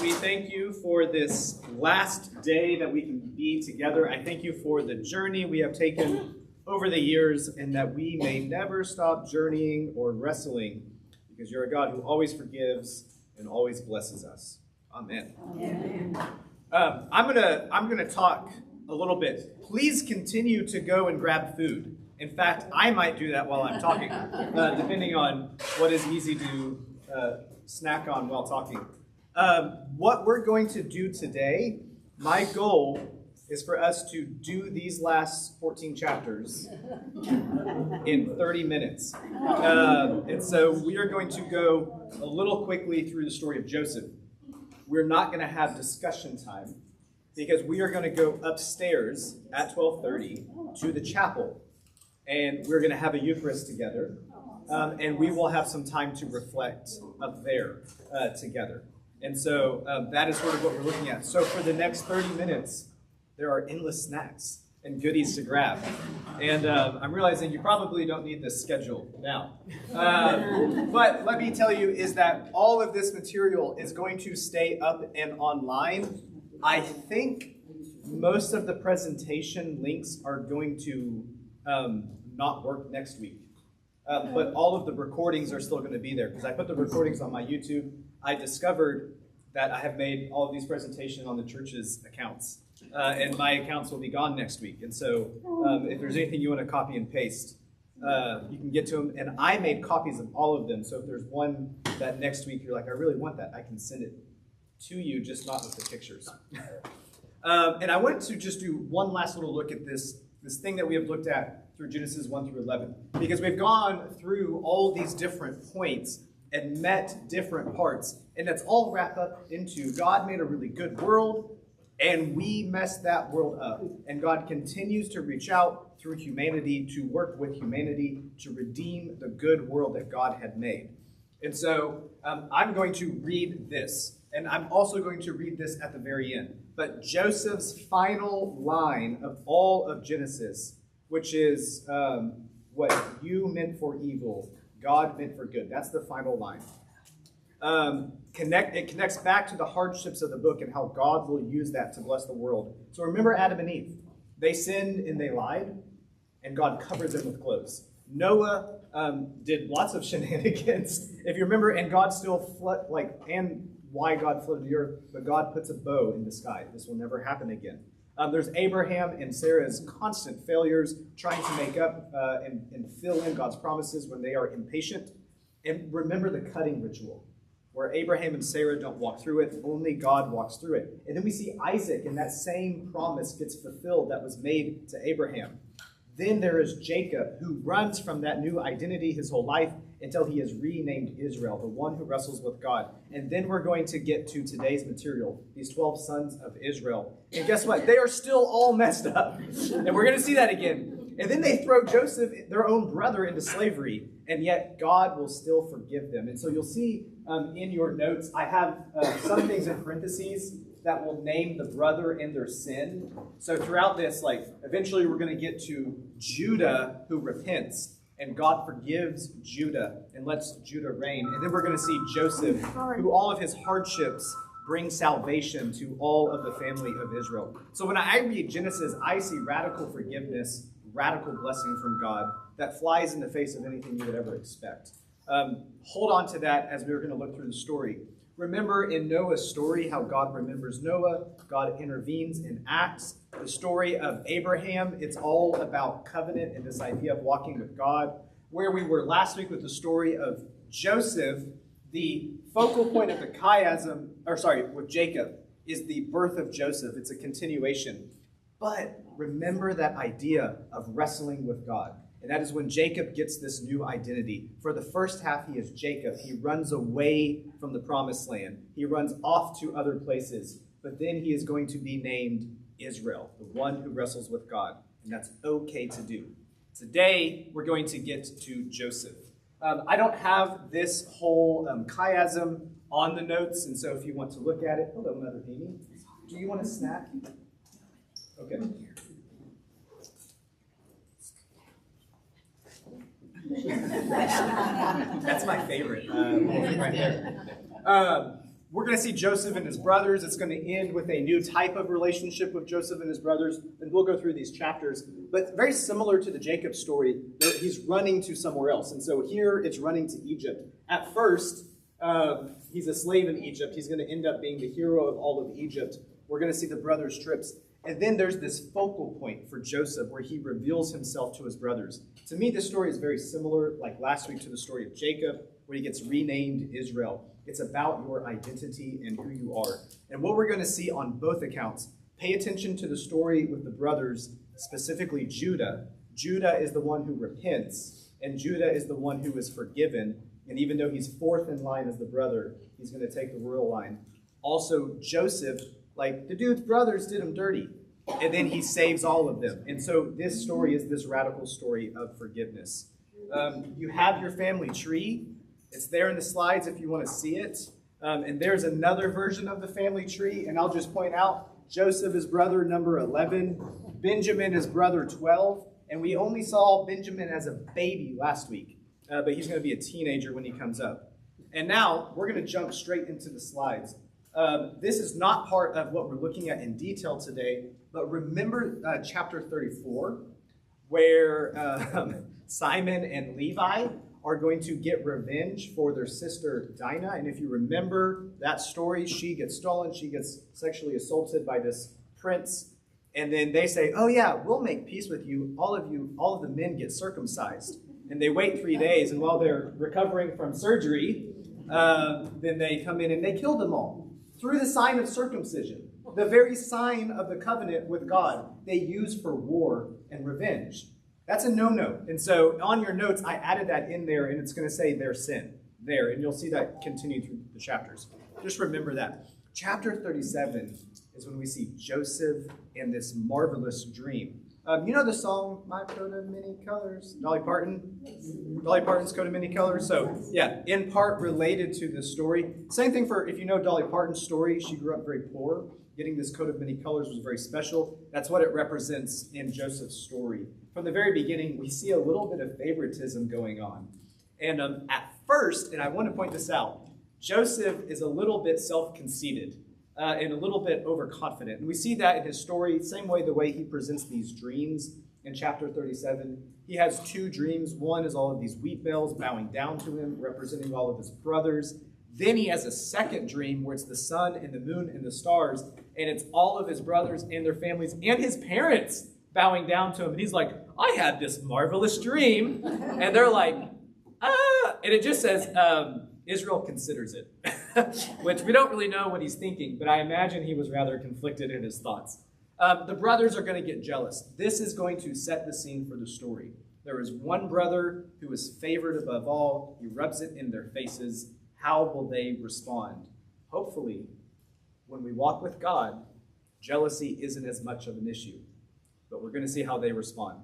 we thank you for this last day that we can be together. I thank you for the journey we have taken over the years and that we may never stop journeying or wrestling because you're a God who always forgives and always blesses us. Amen. Amen. I'm gonna talk a little bit. Please continue to go and grab food. In fact, I might do that while I'm talking, depending on what is easy to snack on while talking. What we're going to do today, my goal is for us to do these last 14 chapters in 30 minutes. And so we are going to go a little quickly through the story of Joseph. We're not going to have discussion time because we are going to go upstairs at 12:30 to the chapel. And we're going to have a Eucharist together. And we will have some time to reflect up there together. And so that is sort of what we're looking at. So for the next 30 minutes, there are endless snacks and goodies to grab. And I'm realizing you probably don't need this schedule now. But let me tell you is that all of this material is going to stay up and online. I think most of the presentation links are going to not work next week. But all of the recordings are still going to be there because I put the recordings on my YouTube. I discovered that I have made all of these presentations on the church's accounts. And my accounts will be gone next week. And so if there's anything you want to copy and paste, you can get to them. And I made copies of all of them. So if there's one that next week you're like, I really want that, I can send it to you, just not with the pictures. And I wanted to just do one last little look at this thing that we have looked at through Genesis 1 through 11. Because we've gone through all these different points and met different parts. And that's all wrapped up into God made a really good world, and we messed that world up. And God continues to reach out through humanity to work with humanity to redeem the good world that God had made. And so I'm going to read this. And I'm also going to read this at the very end. But Joseph's final line of all of Genesis, which is what you meant for evil, God meant for good. That's the final line. It connects back to the hardships of the book and how God will use that to bless the world. So remember Adam and Eve. They sinned and they lied, and God covered them with clothes. Noah did lots of shenanigans. If you remember, and God still and why God flooded the earth, but God puts a bow in the sky. This will never happen again. There's Abraham and Sarah's constant failures, trying to make up and fill in God's promises when they are impatient. And remember the cutting ritual, where Abraham and Sarah don't walk through it, only God walks through it. And then we see Isaac, and that same promise gets fulfilled that was made to Abraham. Then there is Jacob, who runs from that new identity his whole life until he is renamed Israel, the one who wrestles with God. And then we're going to get to today's material, these 12 sons of Israel. And guess what? They are still all messed up. And we're going to see that again. And then they throw Joseph, their own brother, into slavery. And yet God will still forgive them. And so you'll see in your notes, I have some things in parentheses that will name the brother and their sin. So throughout this, eventually we're going to get to Judah who repents. And God forgives Judah and lets Judah reign. And then we're going to see Joseph, who all of his hardships bring salvation to all of the family of Israel. So when I read Genesis, I see radical forgiveness, radical blessing from God that flies in the face of anything you would ever expect. Hold on to that as we're going to look through the story. Remember in Noah's story how God remembers Noah, God intervenes and acts. The story of Abraham, it's all about covenant and this idea of walking with God. Where we were last week with the story of Joseph, the focal point of the with Jacob is the birth of Joseph. It's a continuation. But remember that idea of wrestling with God. And that is when Jacob gets this new identity. For the first half, he is Jacob. He runs away from the promised land. He runs off to other places. But then he is going to be named Israel, the one who wrestles with God. And that's okay to do. Today, we're going to get to Joseph. I don't have this whole chiasm on the notes. And so if you want to look at it, hello, Mother Amy. Do you want a snack? Okay. That's my favorite right there. we're going to see Joseph and his brothers. It's going to end with a new type of relationship with Joseph and his brothers, and we'll go through these chapters. But very similar to the Jacob story, he's running to somewhere else. And so here it's running to Egypt. At first, he's a slave in Egypt. He's going to end up being the hero of all of Egypt. We're going to see the brothers' trips. And then there's this focal point for Joseph where he reveals himself to his brothers. To me, this story is very similar, like last week, to the story of Jacob, where he gets renamed Israel. It's about your identity and who you are. And what we're going to see on both accounts, pay attention to the story with the brothers, specifically Judah. Judah is the one who repents, and Judah is the one who is forgiven. And even though he's fourth in line as the brother, he's going to take the royal line. Also, Joseph, like the dude's brothers did him dirty, and then he saves all of them. And so this story is this radical story of forgiveness. You have your family tree. It's there in the slides if you want to see it. And there's another version of the family tree, and I'll just point out, Joseph is brother number 11, Benjamin is brother 12, and we only saw Benjamin as a baby last week, but he's going to be a teenager when he comes up. And now we're going to jump straight into the slides. This is not part of what we're looking at in detail today, but remember chapter 34, where Simon and Levi are going to get revenge for their sister Dinah. And if you remember that story, she gets stolen, she gets sexually assaulted by this prince. And then they say, oh yeah, we'll make peace with you. All of the men get circumcised. And they wait 3 days, and while they're recovering from surgery, then they come in and they kill them all through the sign of circumcision, the very sign of the covenant with God they use for war and revenge. That's a no-no. And so on your notes, I added that in there, and it's going to say their sin there. And you'll see that continue through the chapters. Just remember that. Chapter 37 is when we see Joseph and this marvelous dream. You know the song, My Coat of Many Colors? Dolly Parton? Dolly Parton's Coat of Many Colors. So, yeah, in part related to this story. Same thing for, if you know Dolly Parton's story, she grew up very poor. Getting this coat of many colors was very special. That's what it represents in Joseph's story. From the very beginning, we see a little bit of favoritism going on. And at first, and I want to point this out, Joseph is a little bit self-conceited and a little bit overconfident. And we see that in his story, same way the way he presents these dreams in chapter 37. He has two dreams. One is all of these wheat bales bowing down to him, representing all of his brothers. Then he has a second dream where it's the sun and the moon and the stars, and it's all of his brothers and their families and his parents bowing down to him. And he's like, I had this marvelous dream. And they're like, ah. And it just says, Israel considers it, which we don't really know what he's thinking, but I imagine he was rather conflicted in his thoughts. The brothers are going to get jealous. This is going to set the scene for the story. There is one brother who is favored above all. He rubs it in their faces. How will they respond? Hopefully, when we walk with God, jealousy isn't as much of an issue. But we're going to see how they respond.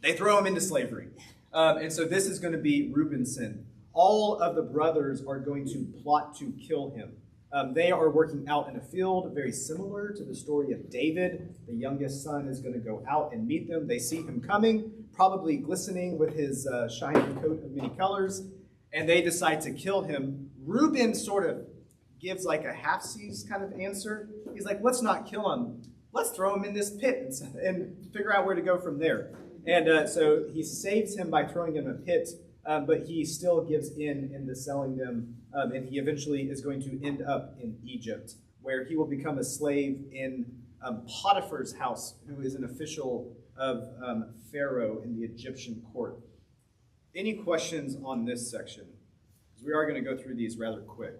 They throw him into slavery. And so this is going to be Reuben's sin. All of the brothers are going to plot to kill him. They are working out in a field very similar to the story of David. The youngest son is going to go out and meet them. They see him coming, probably glistening with his shiny coat of many colors, and they decide to kill him. Reuben sort of gives like a half-seas kind of answer. He's like, let's not kill him. Let's throw him in this pit and figure out where to go from there. And so he saves him by throwing him in a pit, but he still gives in the selling them, and he eventually is going to end up in Egypt, where he will become a slave in Potiphar's house, who is an official of Pharaoh in the Egyptian court. Any questions on this section? Because we are going to go through these rather quick.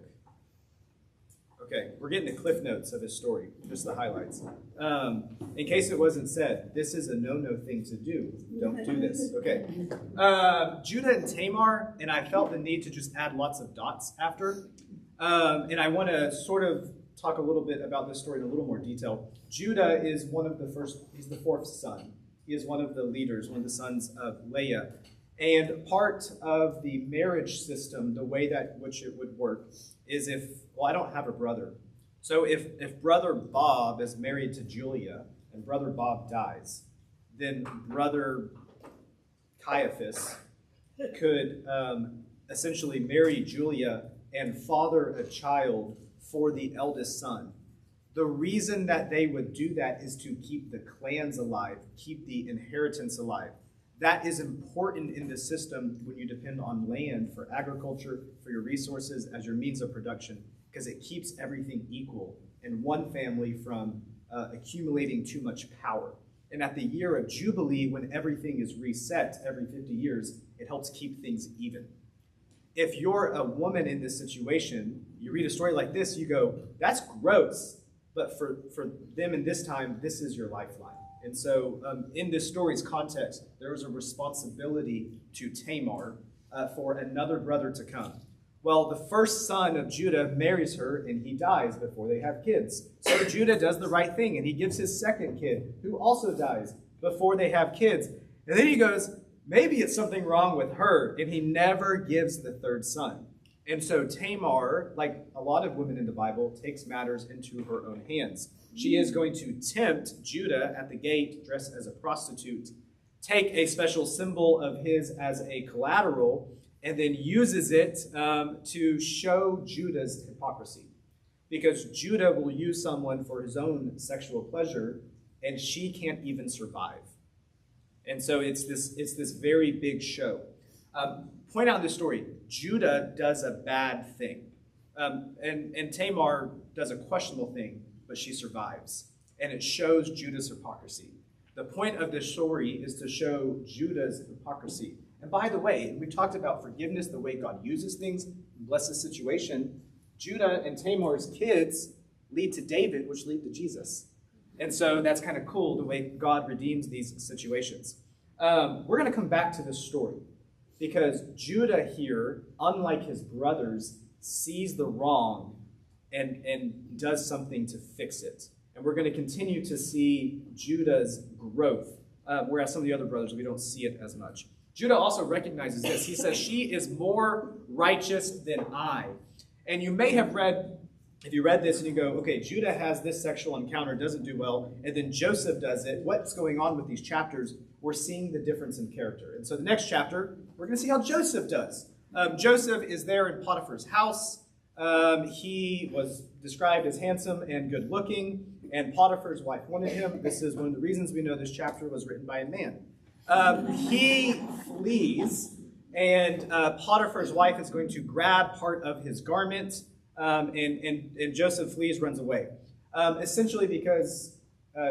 Okay, we're getting the cliff notes of his story, just the highlights. In case it wasn't said, this is a no-no thing to do. Don't do this. Okay. Judah and Tamar, and I felt the need to just add lots of dots after. And I want to sort of talk a little bit about this story in a little more detail. Judah is he's the fourth son. He is one of the leaders, one of the sons of Leah. And part of the marriage system, the way that which it would work, is I don't have a brother. So if brother Bob is married to Julia and brother Bob dies, then brother Caiaphas could essentially marry Julia and father a child for the eldest son. The reason that they would do that is to keep the clans alive, keep the inheritance alive. That is important in the system when you depend on land for agriculture, for your resources as your means of production, because it keeps everything equal and one family from accumulating too much power. And at the year of Jubilee, when everything is reset every 50 years, it helps keep things even. If you're a woman in this situation, you read a story like this, you go, that's gross. But for them in this time, this is your lifeline. And so in this story's context, there was a responsibility to Tamar for another brother to come. Well, the first son of Judah marries her, and he dies before they have kids. So Judah does the right thing, and he gives his second kid, who also dies before they have kids. And then he goes, maybe it's something wrong with her, and he never gives the third son. And so Tamar, like a lot of women in the Bible, takes matters into her own hands. She is going to tempt Judah at the gate, dressed as a prostitute, take a special symbol of his as a collateral, and then uses it to show Judah's hypocrisy. Because Judah will use someone for his own sexual pleasure, and she can't even survive. And so it's this very big show. Point out in this story, Judah does a bad thing. And Tamar does a questionable thing, but she survives. And it shows Judah's hypocrisy. The point of this story is to show Judah's hypocrisy. And by the way, we talked about forgiveness, the way God uses things, and blesses situation. Judah and Tamar's kids lead to David, which lead to Jesus. And so that's kind of cool, the way God redeems these situations. We're going to come back to this story because Judah here, unlike his brothers, sees the wrong and does something to fix it. And we're going to continue to see Judah's growth, whereas some of the other brothers, we don't see it as much. Judah also recognizes this. He says, she is more righteous than I. And you may have read, if you read this and you go, okay, Judah has this sexual encounter, doesn't do well, and then Joseph does it. What's going on with these chapters? We're seeing the difference in character. And so the next chapter, we're going to see how Joseph does. Joseph is there in Potiphar's house. He was described as handsome and good looking, and Potiphar's wife wanted him. This is one of the reasons we know this chapter was written by a man. He flees, and Potiphar's wife is going to grab part of his garment, and Joseph flees, runs away. Essentially because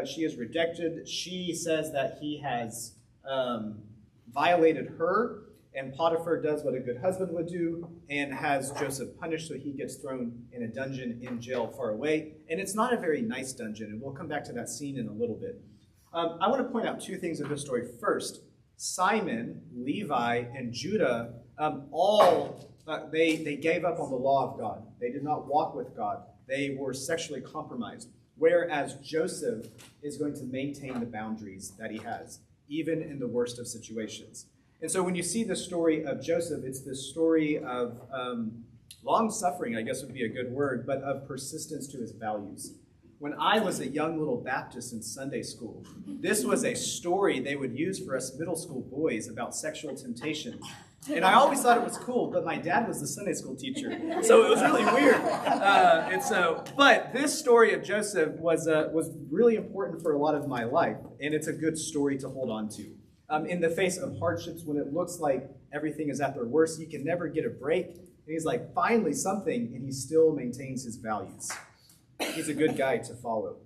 she is rejected. She says that he has violated her, and Potiphar does what a good husband would do and has Joseph punished, so he gets thrown in a dungeon in jail far away. And it's not a very nice dungeon, and we'll come back to that scene in a little bit. I want to point out two things of this story. First, Simon, Levi, and Judah they gave up on the law of God. They did not walk with God. They were sexually compromised, whereas Joseph is going to maintain the boundaries that he has, even in the worst of situations. And so when you see the story of Joseph, it's this story of long-suffering, I guess would be a good word, but of persistence to his values. When I was a young little Baptist in Sunday school, this was a story they would use for us middle school boys about sexual temptation. And I always thought it was cool, but my dad was the Sunday school teacher, so it was really weird. But this story of Joseph was really important for a lot of my life, and it's a good story to hold on to. In the face of hardships, when it looks like everything is at their worst, you can never get a break. And he's like, finally something, and he still maintains his values. He's a good guy to follow.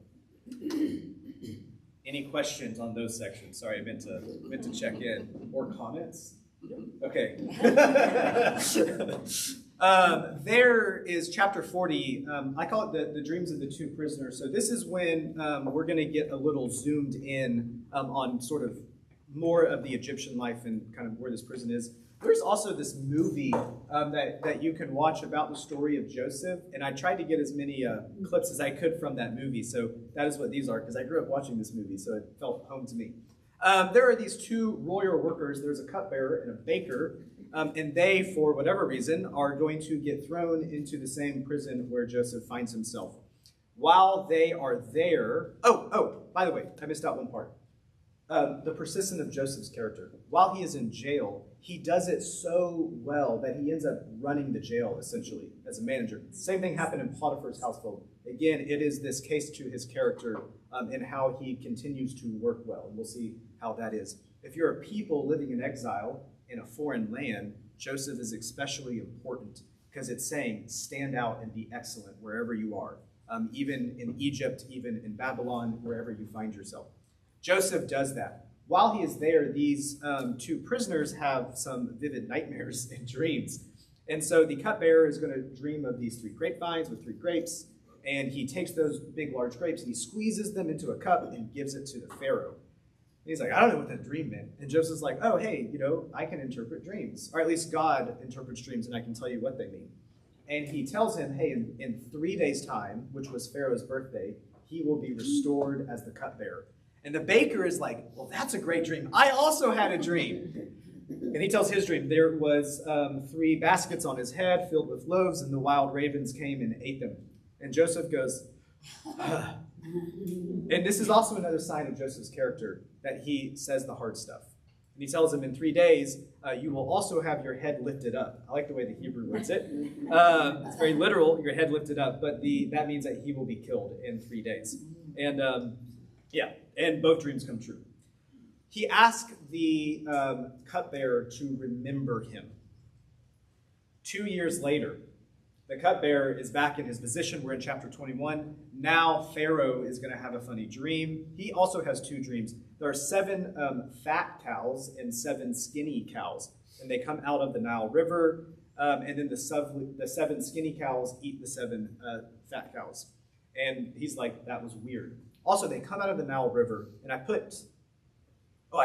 Any questions on those sections? Sorry, I meant to check in. Or comments? Okay. There is chapter 40. I call it the dreams of the two prisoners. So this is when we're going to get a little zoomed in on sort of more of the Egyptian life and kind of where this prison is. There's also this movie that you can watch about the story of Joseph, and I tried to get as many clips as I could from that movie, so that is what these are, because I grew up watching this movie, so it felt home to me. There are these two royal workers. There's a cupbearer and a baker, and they, for whatever reason, are going to get thrown into the same prison where Joseph finds himself. While they are there, by the way, I missed out one part. The persistence of Joseph's character. While he is in jail, he does it so well that he ends up running the jail, essentially. as a manager. Same thing happened in Potiphar's household. Again, it is this case to his character and how he continues to work well. And we'll see how that is. If you're a people living in exile in a foreign land, Joseph is especially important because it's saying stand out and be excellent wherever you are, even in Egypt, even in Babylon, wherever you find yourself. Joseph does that. While he is there, these two prisoners have some vivid nightmares and dreams. And so the cupbearer is going to dream of these 3 grapevines with 3 grapes, and he takes those big, large grapes and he squeezes them into a cup and gives it to the Pharaoh. And he's like, I don't know what that dream meant. And Joseph's like, oh, hey, I can interpret dreams. Or at least God interprets dreams, and I can tell you what they mean. And he tells him, hey, in 3 days' time, which was Pharaoh's birthday, he will be restored as the cupbearer. And the baker is like, well, that's a great dream. I also had a dream. And he tells his dream. There was 3 baskets on his head filled with loaves, and the wild ravens came and ate them. And Joseph goes, ah. And this is also another sign of Joseph's character, that he says the hard stuff. And he tells him in 3 days, you will also have your head lifted up. I like the way the Hebrew words it. It's very literal, your head lifted up, but that means that he will be killed in 3 days. And and both dreams come true. He asked the cupbearer to remember him. 2 years later, the cupbearer is back in his position. We're in chapter 21. Now Pharaoh is going to have a funny dream. He also has 2 dreams. There are 7 fat cows and 7 skinny cows, and they come out of the Nile River, and then the 7 skinny cows eat the 7 fat cows. And he's like, that was weird. Also, they come out of the Nile River, and I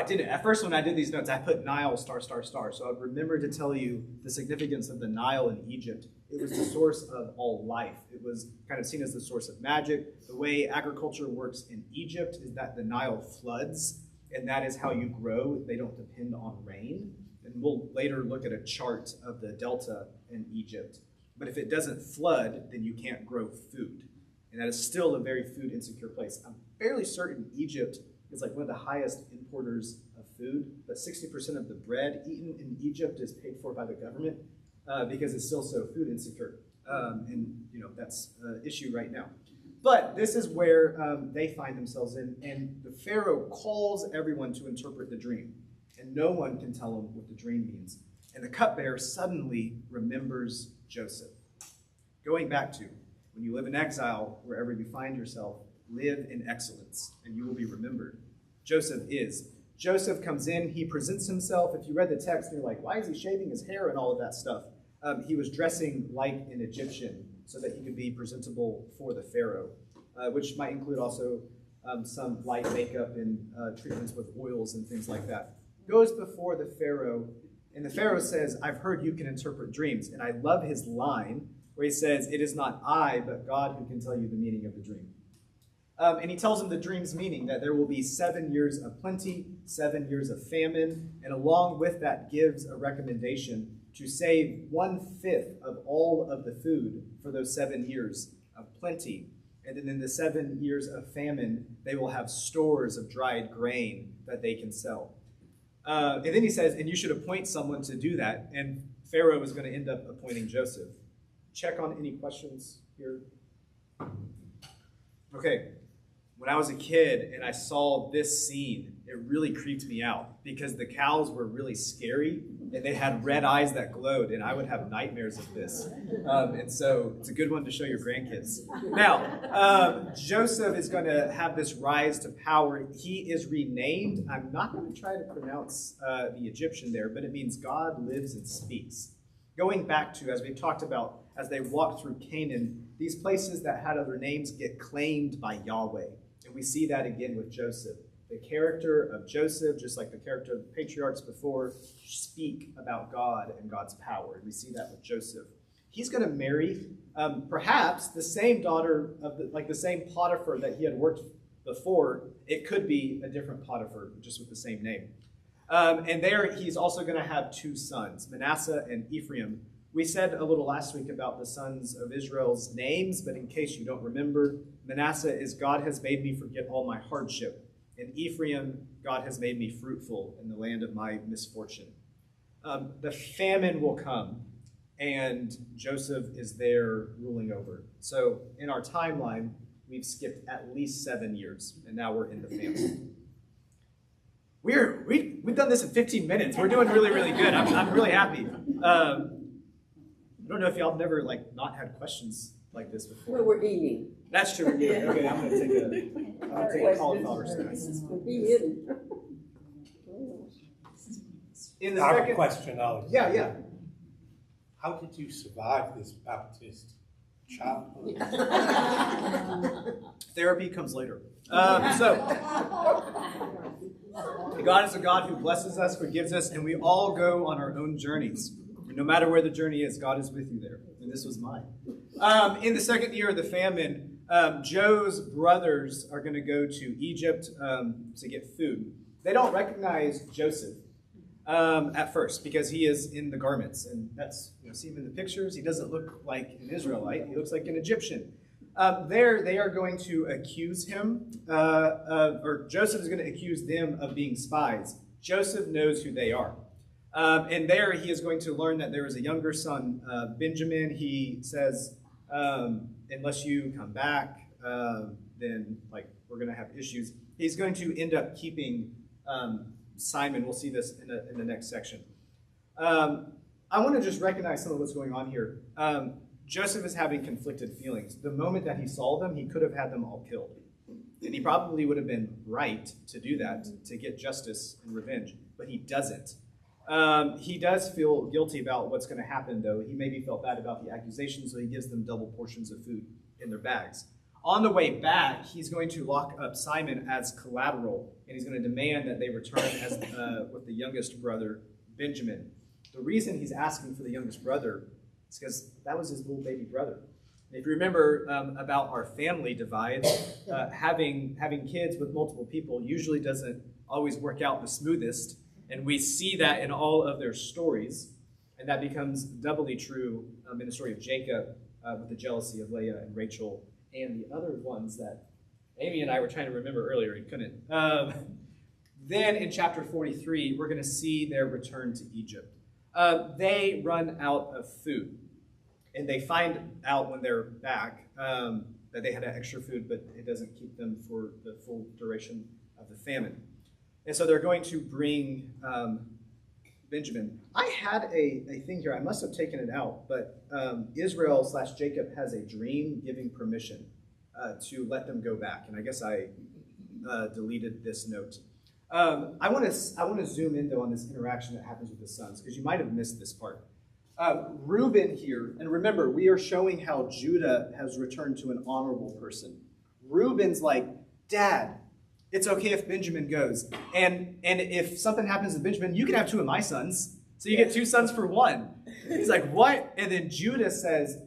didn't. At first, when I did these notes, I put Nile ****. So I remembered to tell you the significance of the Nile in Egypt. It was the source of all life. It was kind of seen as the source of magic. The way agriculture works in Egypt is that the Nile floods, and that is how you grow. They don't depend on rain. And we'll later look at a chart of the delta in Egypt. But if it doesn't flood, then you can't grow food. And that is still a very food insecure place. I'm fairly certain Egypt is like one of the highest importers of food, but 60% of the bread eaten in Egypt is paid for by the government because it's still so food insecure. And that's an issue right now. But this is where they find themselves in, and the Pharaoh calls everyone to interpret the dream, and no one can tell him what the dream means. And the cupbearer suddenly remembers Joseph. Going back to, when you live in exile, wherever you find yourself, live in excellence, and you will be remembered. Joseph is. Joseph comes in, he presents himself. If you read the text, you're like, why is he shaving his hair and all of that stuff? He was dressing like an Egyptian so that he could be presentable for the Pharaoh, which might include also some light makeup and treatments with oils and things like that. Goes before the Pharaoh, and the Pharaoh says, I've heard you can interpret dreams. And I love his line where he says, it is not I, but God who can tell you the meaning of the dream. And he tells him the dream's meaning, that there will be 7 years of plenty, 7 years of famine, and along with that gives a recommendation to save 1/5 of all of the food for those 7 years of plenty. And then in the 7 years of famine, they will have stores of dried grain that they can sell. And then he says, and you should appoint someone to do that. And Pharaoh is going to end up appointing Joseph. Check on any questions here. Okay. When I was a kid and I saw this scene, it really creeped me out because the cows were really scary and they had red eyes that glowed, and I would have nightmares of this. And so it's a good one to show your grandkids. Now, Joseph is going to have this rise to power. He is renamed. I'm not going to try to pronounce the Egyptian there, but it means God lives and speaks. Going back to, as we've talked about, as they walk through Canaan, these places that had other names get claimed by Yahweh. And we see that again with Joseph. The character of Joseph, just like the character of the patriarchs before, speak about God and God's power. And we see that with Joseph. He's going to marry perhaps the same daughter of the same Potiphar that he had worked before. It could be a different Potiphar, just with the same name. And there he's also going to have 2 sons, Manasseh and Ephraim. We said a little last week about the sons of Israel's names, but in case you don't remember, Manasseh is God has made me forget all my hardship. And Ephraim, God has made me fruitful in the land of my misfortune. The famine will come. and Joseph is there ruling over. So in our timeline, we've skipped at least 7 years, and now we're in the famine. We've done this in 15 minutes. We're doing really, really good. I'm really happy. I don't know if y'all have never not had questions like this before. Well, we're eating. That's true. Yeah. Okay, I'm gonna take a cauliflower snack. In the I have second a question, Alex. Yeah. How did you survive this Baptist childhood? Therapy comes later. So God is a God who blesses us, forgives us, and we all go on our own journeys. And no matter where the journey is, God is with you there. And this was mine. In the second year of the famine, Joe's brothers are going to go to Egypt to get food. They don't recognize Joseph at first because he is in the garments. And that's, see him in the pictures. He doesn't look like an Israelite. He looks like an Egyptian. There, they are going to accuse him, or Joseph is going to accuse them of being spies. Joseph knows who they are. And there, he is going to learn that there is a younger son, Benjamin. He says, unless you come back, then we're going to have issues. He's going to end up keeping Simon. We'll see this in the next section. I want to just recognize some of what's going on here. Joseph is having conflicted feelings. The moment that he saw them, he could have had them all killed. And he probably would have been right to do that, to get justice and revenge, but he doesn't. He does feel guilty about what's going to happen, though. He maybe felt bad about the accusations, so he gives them double portions of food in their bags. On the way back, he's going to lock up Simon as collateral, and he's going to demand that they return as with the youngest brother, Benjamin. The reason he's asking for the youngest brother is because that was his little baby brother. If you remember about our family divide, having kids with multiple people usually doesn't always work out the smoothest, and we see that in all of their stories, and that becomes doubly true in the story of Jacob with the jealousy of Leah and Rachel and the other ones that Amy and I were trying to remember earlier and couldn't. Then in chapter 43, we're going to see their return to Egypt. They run out of food. And they find out when they're back that they had extra food, but it doesn't keep them for the full duration of the famine. And so they're going to bring Benjamin. I had a thing here. I must have taken it out, but Israel/Jacob has a dream giving permission to let them go back. And I guess I deleted this note. I want to zoom in, though, on this interaction that happens with the sons, because you might have missed this part. Reuben here, and remember, we are showing how Judah has returned to an honorable person. Reuben's like, Dad, it's okay if Benjamin goes. And if something happens to Benjamin, you can have 2 of my sons. So you get 2 sons for 1. He's like, what? And then Judah says,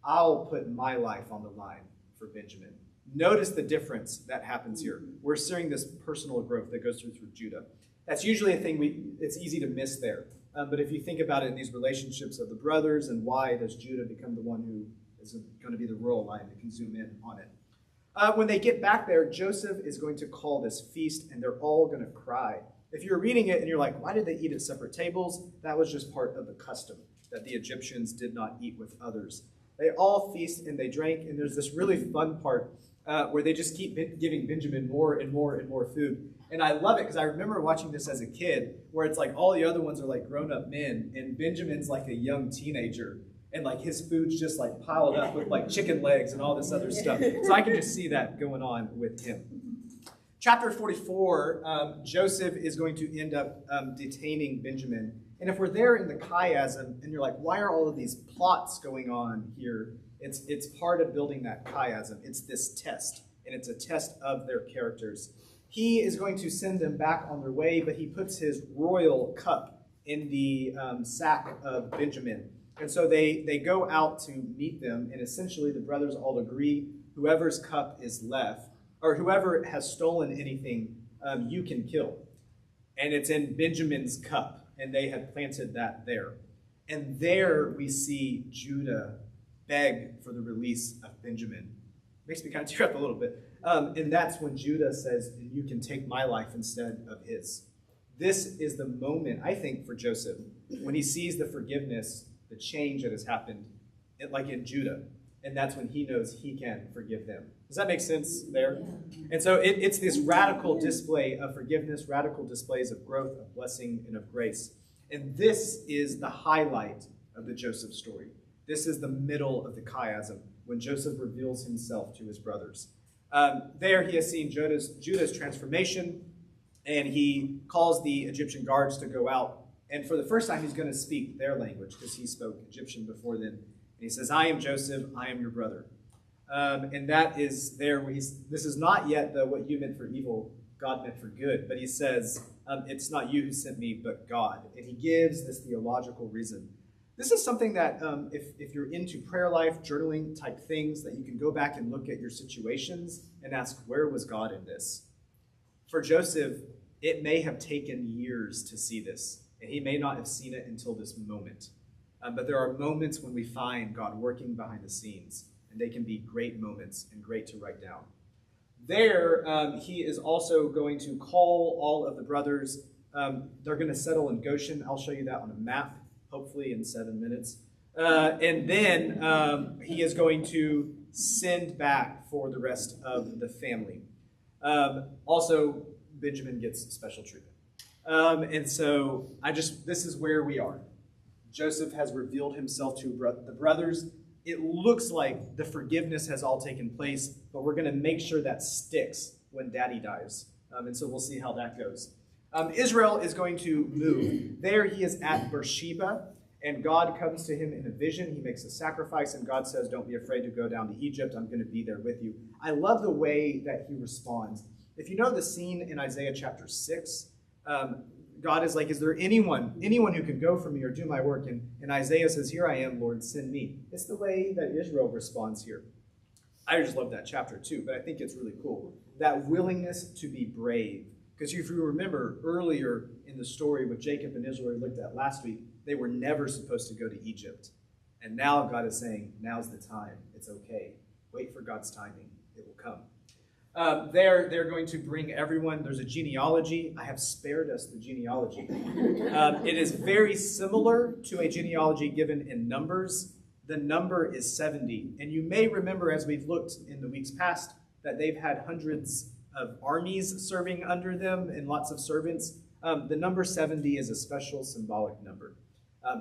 I'll put my life on the line for Benjamin. Notice the difference that happens here. We're seeing this personal growth that goes through Judah. That's usually a thing it's easy to miss there. But if you think about it in these relationships of the brothers and why does Judah become the one who is going to be the royal line, you can zoom in on it. When they get back there, Joseph is going to call this feast and they're all going to cry. If you're reading it and you're like, why did they eat at separate tables? That was just part of the custom, that the Egyptians did not eat with others. They all feast and they drank, and there's this really fun part where they just keep giving Benjamin more and more and more food. And I love it because I remember watching this as a kid where it's like all the other ones are like grown-up men and Benjamin's like a young teenager and like his food's just like piled up with like chicken legs and all this other stuff. So I can just see that going on with him. Chapter 44, Joseph is going to end up detaining Benjamin. And if we're there in the chiasm and you're like, why are all of these plots going on here? It's part of building that chiasm. It's this test, and it's a test of their characters. He is going to send them back on their way, but he puts his royal cup in the sack of Benjamin. And so they go out to meet them, and essentially the brothers all agree whoever's cup is left, or whoever has stolen anything, you can kill. And it's in Benjamin's cup, and they had planted that there. And there we see Judah beg for the release of Benjamin. Makes me kind of tear up a little bit. And that's when Judah says, you can take my life instead of his. This is the moment, I think, for Joseph, when he sees the forgiveness the change that has happened, like in Judah. And that's when he knows he can forgive them. Does that make sense there? And so it's this radical display of forgiveness, radical displays of growth, of blessing, and of grace. And this is the highlight of the Joseph story. This is the middle of the chiasm, when Joseph reveals himself to his brothers. There he has seen Judah's transformation, and he calls the Egyptian guards to go out. And for the first time, he's going to speak their language, because he spoke Egyptian before then. And he says, I am Joseph, I am your brother. And that is there where this is not yet what you meant for evil, God meant for good. But he says, it's not you who sent me, but God. And he gives this theological reason. This is something that if you're into prayer life, journaling type things, that you can go back and look at your situations and ask, where was God in this? For Joseph, it may have taken years to see this, and he may not have seen it until this moment. But there are moments when we find God working behind the scenes, and they can be great moments and great to write down. There, he is also going to call all of the brothers. They're going to settle in Goshen. I'll show you that on a map, hopefully in 7 minutes. And then he is going to send back for the rest of the family. Also, Benjamin gets special treatment. And so this is where we are. Joseph has revealed himself to the brothers. It looks like the forgiveness has all taken place, but we're going to make sure that sticks when daddy dies. And so we'll see how that goes. Israel is going to move. There he is at Beersheba, and God comes to him in a vision. He makes a sacrifice, and God says, don't be afraid to go down to Egypt. I'm going to be there with you. I love the way that he responds. If you know the scene in Isaiah chapter 6, God is like, is there anyone who can go for me or do my work? And Isaiah says, here I am, Lord, send me. It's the way that Israel responds here. I just love that chapter too, but I think it's really cool. That willingness to be brave. Because if you remember earlier in the story with Jacob and Israel we looked at last week, they were never supposed to go to Egypt. And now God is saying, now's the time. It's okay. Wait for God's timing. It will come. They're going to bring everyone. There's a genealogy. I have spared us the genealogy. It is very similar to a genealogy given in Numbers. The number is 70. And you may remember, as we've looked in the weeks past, that they've had hundreds of armies serving under them and lots of servants. The number 70 is a special symbolic number.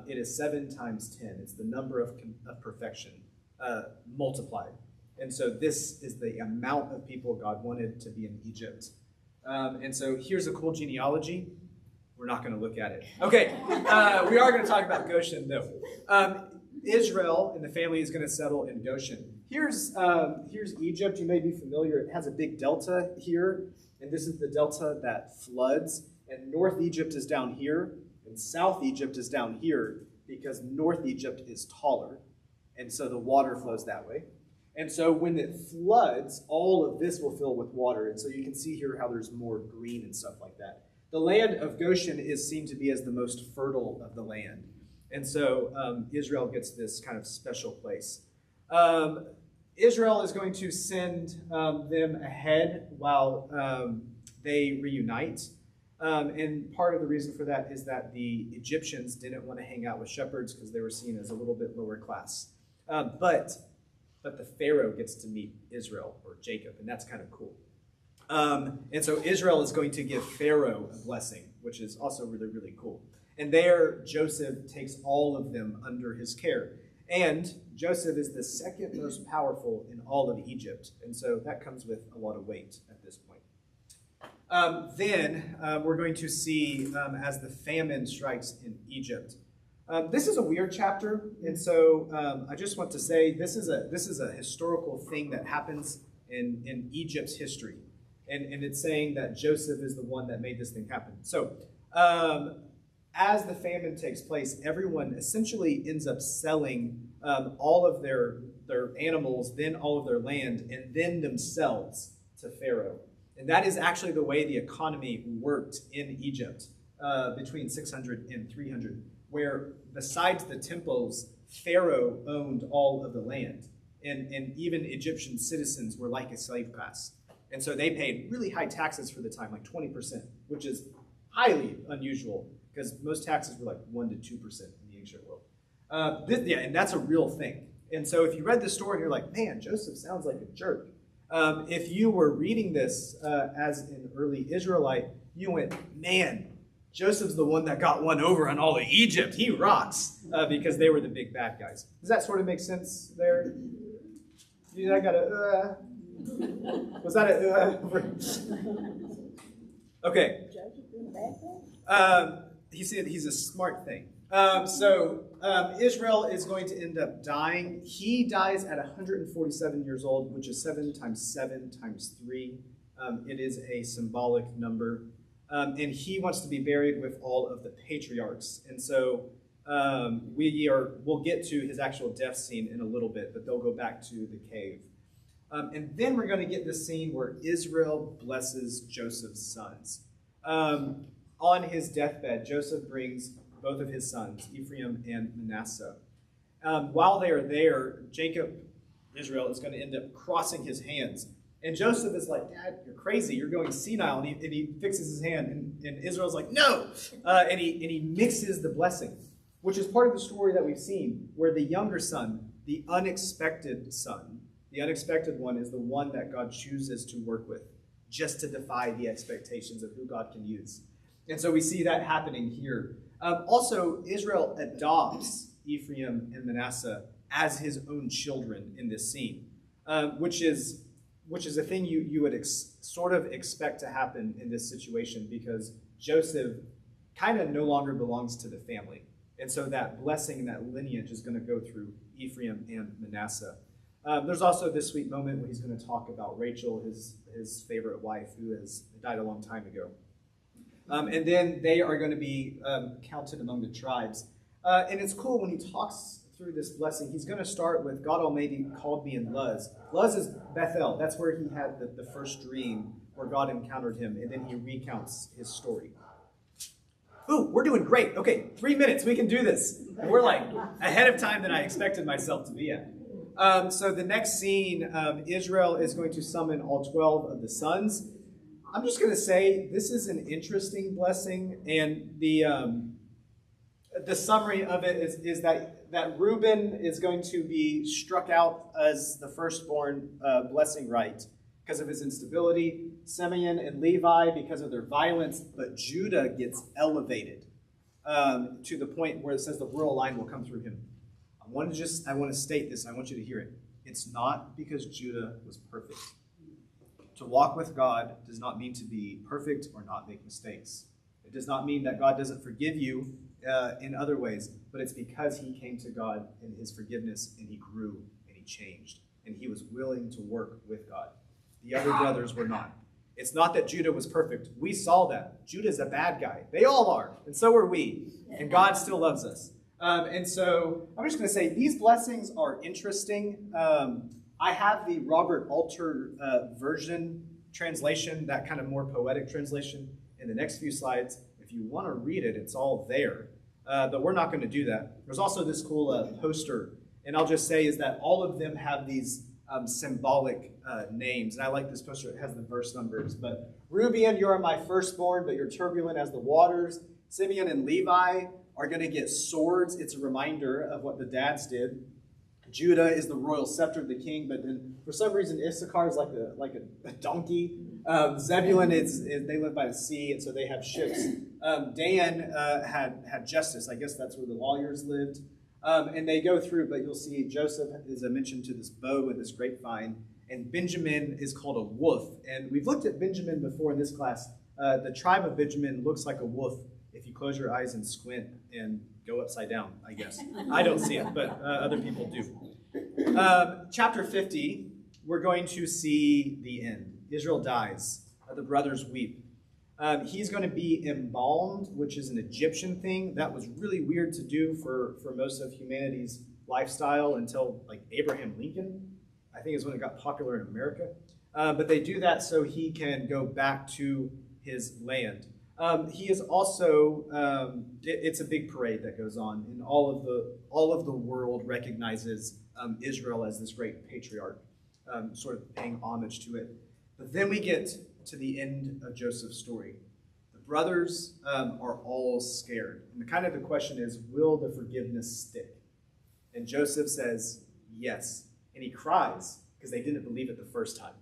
It is 7 times 10. It's the number of perfection multiplied. And so this is the amount of people God wanted to be in Egypt. And so here's a cool genealogy. We're not going to look at it. Okay, we are going to talk about Goshen, though. Israel and the family is going to settle in Goshen. Here's Egypt. You may be familiar. It has a big delta here, and this is the delta that floods. And North Egypt is down here, and South Egypt is down here because North Egypt is taller, and so the water flows that way. And so when it floods, all of this will fill with water. And so you can see here how there's more green and stuff like that. The land of Goshen is seen to be as the most fertile of the land. And so Israel gets this kind of special place. Israel is going to send them ahead while they reunite. And part of the reason for that is that the Egyptians didn't want to hang out with shepherds because they were seen as a little bit lower class. But the Pharaoh gets to meet Israel, or Jacob, and that's kind of cool. And so Israel is going to give Pharaoh a blessing, which is also really, really cool. And there, Joseph takes all of them under his care. And Joseph is the second most powerful in all of Egypt. And so that comes with a lot of weight at this point. Then we're going to see as the famine strikes in Egypt. This is a weird chapter, and so I just want to say this is a historical thing that happens in Egypt's history, and it's saying that Joseph is the one that made this thing happen. So as the famine takes place, everyone essentially ends up selling all of their animals, then all of their land, and then themselves to Pharaoh. And that is actually the way the economy worked in Egypt between 600 and 300. Where besides the temples, Pharaoh owned all of the land. And even Egyptian citizens were like a slave class. And so they paid really high taxes for the time, like 20%, which is highly unusual because most taxes were like 1% to 2% in the ancient world. Yeah, and that's a real thing. And so if you read this story and you're like, man, Joseph sounds like a jerk. If you were reading this as an early Israelite, you went, man, Joseph's the one that got one over on all of Egypt. He rocks, because they were the big bad guys. Does that sort of make sense there? I got a, was that a, okay. He said he's a smart thing. Israel is going to end up dying. He dies at 147 years old, which is 7 times 7 times 3. It is a symbolic number. And he wants to be buried with all of the patriarchs. And so we'll get to his actual death scene in a little bit, but they'll go back to the cave. And then we're going to get this scene where Israel blesses Joseph's sons. On his deathbed, Joseph brings both of his sons, Ephraim and Manasseh. While they are there, Israel, is going to end up crossing his hands. And Joseph is like, Dad, you're crazy. You're going senile. And he fixes his hand. And Israel's like, no. And he mixes the blessing, which is part of the story that we've seen, where the younger son, the unexpected son, the unexpected one is the one that God chooses to work with, just to defy the expectations of who God can use. And so we see that happening here. Also, Israel adopts Ephraim and Manasseh as his own children in this scene, which is a thing you would sort of expect to happen in this situation, because Joseph kind of no longer belongs to the family. And so that blessing and that lineage is going to go through Ephraim and Manasseh. There's also this sweet moment where he's going to talk about Rachel, his favorite wife, who has died a long time ago. And then they are going to be counted among the tribes. And it's cool when he talks through this blessing. He's going to start with, God Almighty called me in Luz. Luz is Bethel. That's where he had the first dream where God encountered him. And then he recounts his story. Ooh, we're doing great. Okay, 3 minutes. We can do this. And we're like ahead of time than I expected myself to be at. So the next scene, Israel is going to summon all 12 of the sons. I'm just going to say this is an interesting blessing, and the summary of it is that Reuben is going to be struck out as the firstborn blessing right because of his instability, Simeon and Levi because of their violence, but Judah gets elevated to the point where it says the royal line will come through him. I want to state this, and I want you to hear it. It's not because Judah was perfect. To walk with God does not mean to be perfect or not make mistakes. It does not mean that God doesn't forgive you in other ways, but it's because he came to God in his forgiveness, and he grew, and he changed, and he was willing to work with God. The other brothers were not. It's not that Judah was perfect. We saw that. Judah's a bad guy. They all are, and so are we, and God still loves us. And so I'm just going to say these blessings are interesting. I have the Robert Alter version translation, that kind of more poetic translation, in the next few slides. If you want to read it, it's all there. But we're not going to do that. There's also this cool poster, and I'll just say is that all of them have these symbolic names. And I like this poster. It has the verse numbers. But Reuben, you are my firstborn, but you're turbulent as the waters. Simeon and Levi are going to get swords. It's a reminder of what the dads did. Judah is the royal scepter of the king, but then for some reason Issachar is like a donkey. Zebulun they live by the sea, and so they have ships. Dan had justice. I guess that's where the lawyers lived. And they go through, but you'll see Joseph is mentioned to this bow and this grapevine, and Benjamin is called a wolf. And we've looked at Benjamin before in this class. The tribe of Benjamin looks like a wolf if you close your eyes and squint and go upside down, I guess. I don't see it, but other people do. Chapter 50, we're going to see the end. Israel dies. The brothers weep. He's going to be embalmed, which is an Egyptian thing. That was really weird to do for most of humanity's lifestyle until like Abraham Lincoln, I think is when it got popular in America. But they do that so he can go back to his land. He is also, it's a big parade that goes on, and all of the world recognizes Israel as this great patriarch, sort of paying homage to it. But then we get to the end of Joseph's story. The brothers are all scared. And the question is, will the forgiveness stick? And Joseph says, yes. And he cries because they didn't believe it the first time.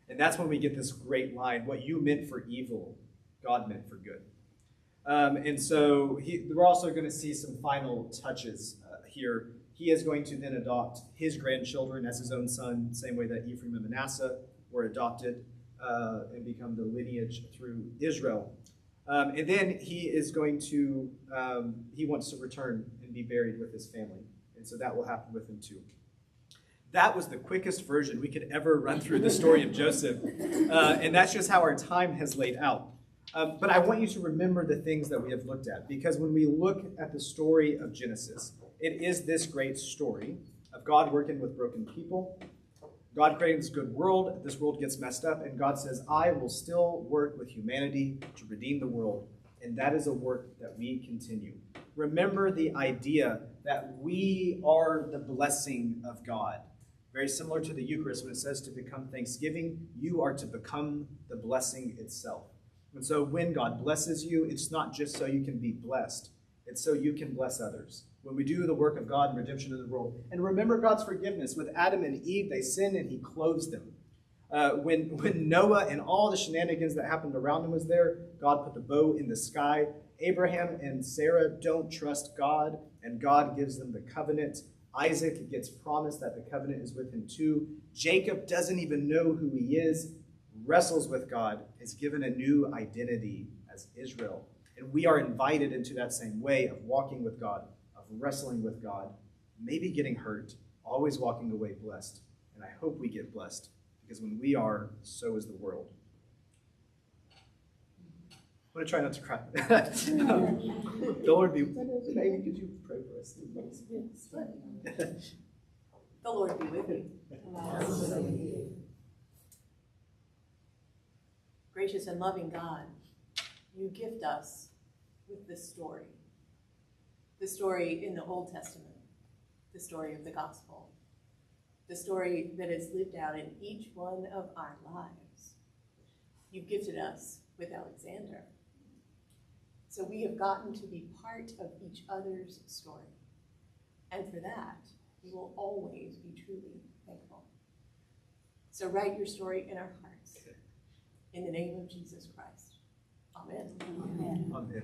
And that's when we get this great line, what you meant for evil, God meant for good. And so we're also going to see some final touches here. He is going to then adopt his grandchildren as his own son, same way that Ephraim and Manasseh were adopted and become the lineage through Israel. And then he is going to, he wants to return and be buried with his family. And so that will happen with him too. That was the quickest version we could ever run through the story of Joseph. And that's just how our time has laid out. But I want you to remember the things that we have looked at, because when we look at the story of Genesis, it is this great story of God working with broken people, God creating this good world, this world gets messed up, and God says, I will still work with humanity to redeem the world, and that is a work that we continue. Remember the idea that we are the blessing of God. Very similar to the Eucharist when it says to become thanksgiving, you are to become the blessing itself. And so when God blesses you, it's not just so you can be blessed, it's so you can bless others. When we do the work of God and redemption of the world. And remember God's forgiveness. With Adam and Eve, they sinned and he clothes them. When Noah and all the shenanigans that happened around him was there, God put the bow in the sky. Abraham and Sarah don't trust God, and God gives them the covenant. Isaac gets promised that the covenant is with him too. Jacob doesn't even know who he is, wrestles with God, is given a new identity as Israel. And we are invited into that same way of walking with God, of wrestling with God, maybe getting hurt, always walking away blessed. And I hope we get blessed, because when we are, so is the world. I'm going to try not to cry. The Lord be, baby, could you pray for us? The Lord be with you. Gracious and loving God, you gift us with this story. The story in the Old Testament, the story of the gospel, the story that is lived out in each one of our lives. You've gifted us with Alexander. So we have gotten to be part of each other's story. And for that, we will always be truly thankful. So write your story in our hearts. In the name of Jesus Christ. Amen. Amen.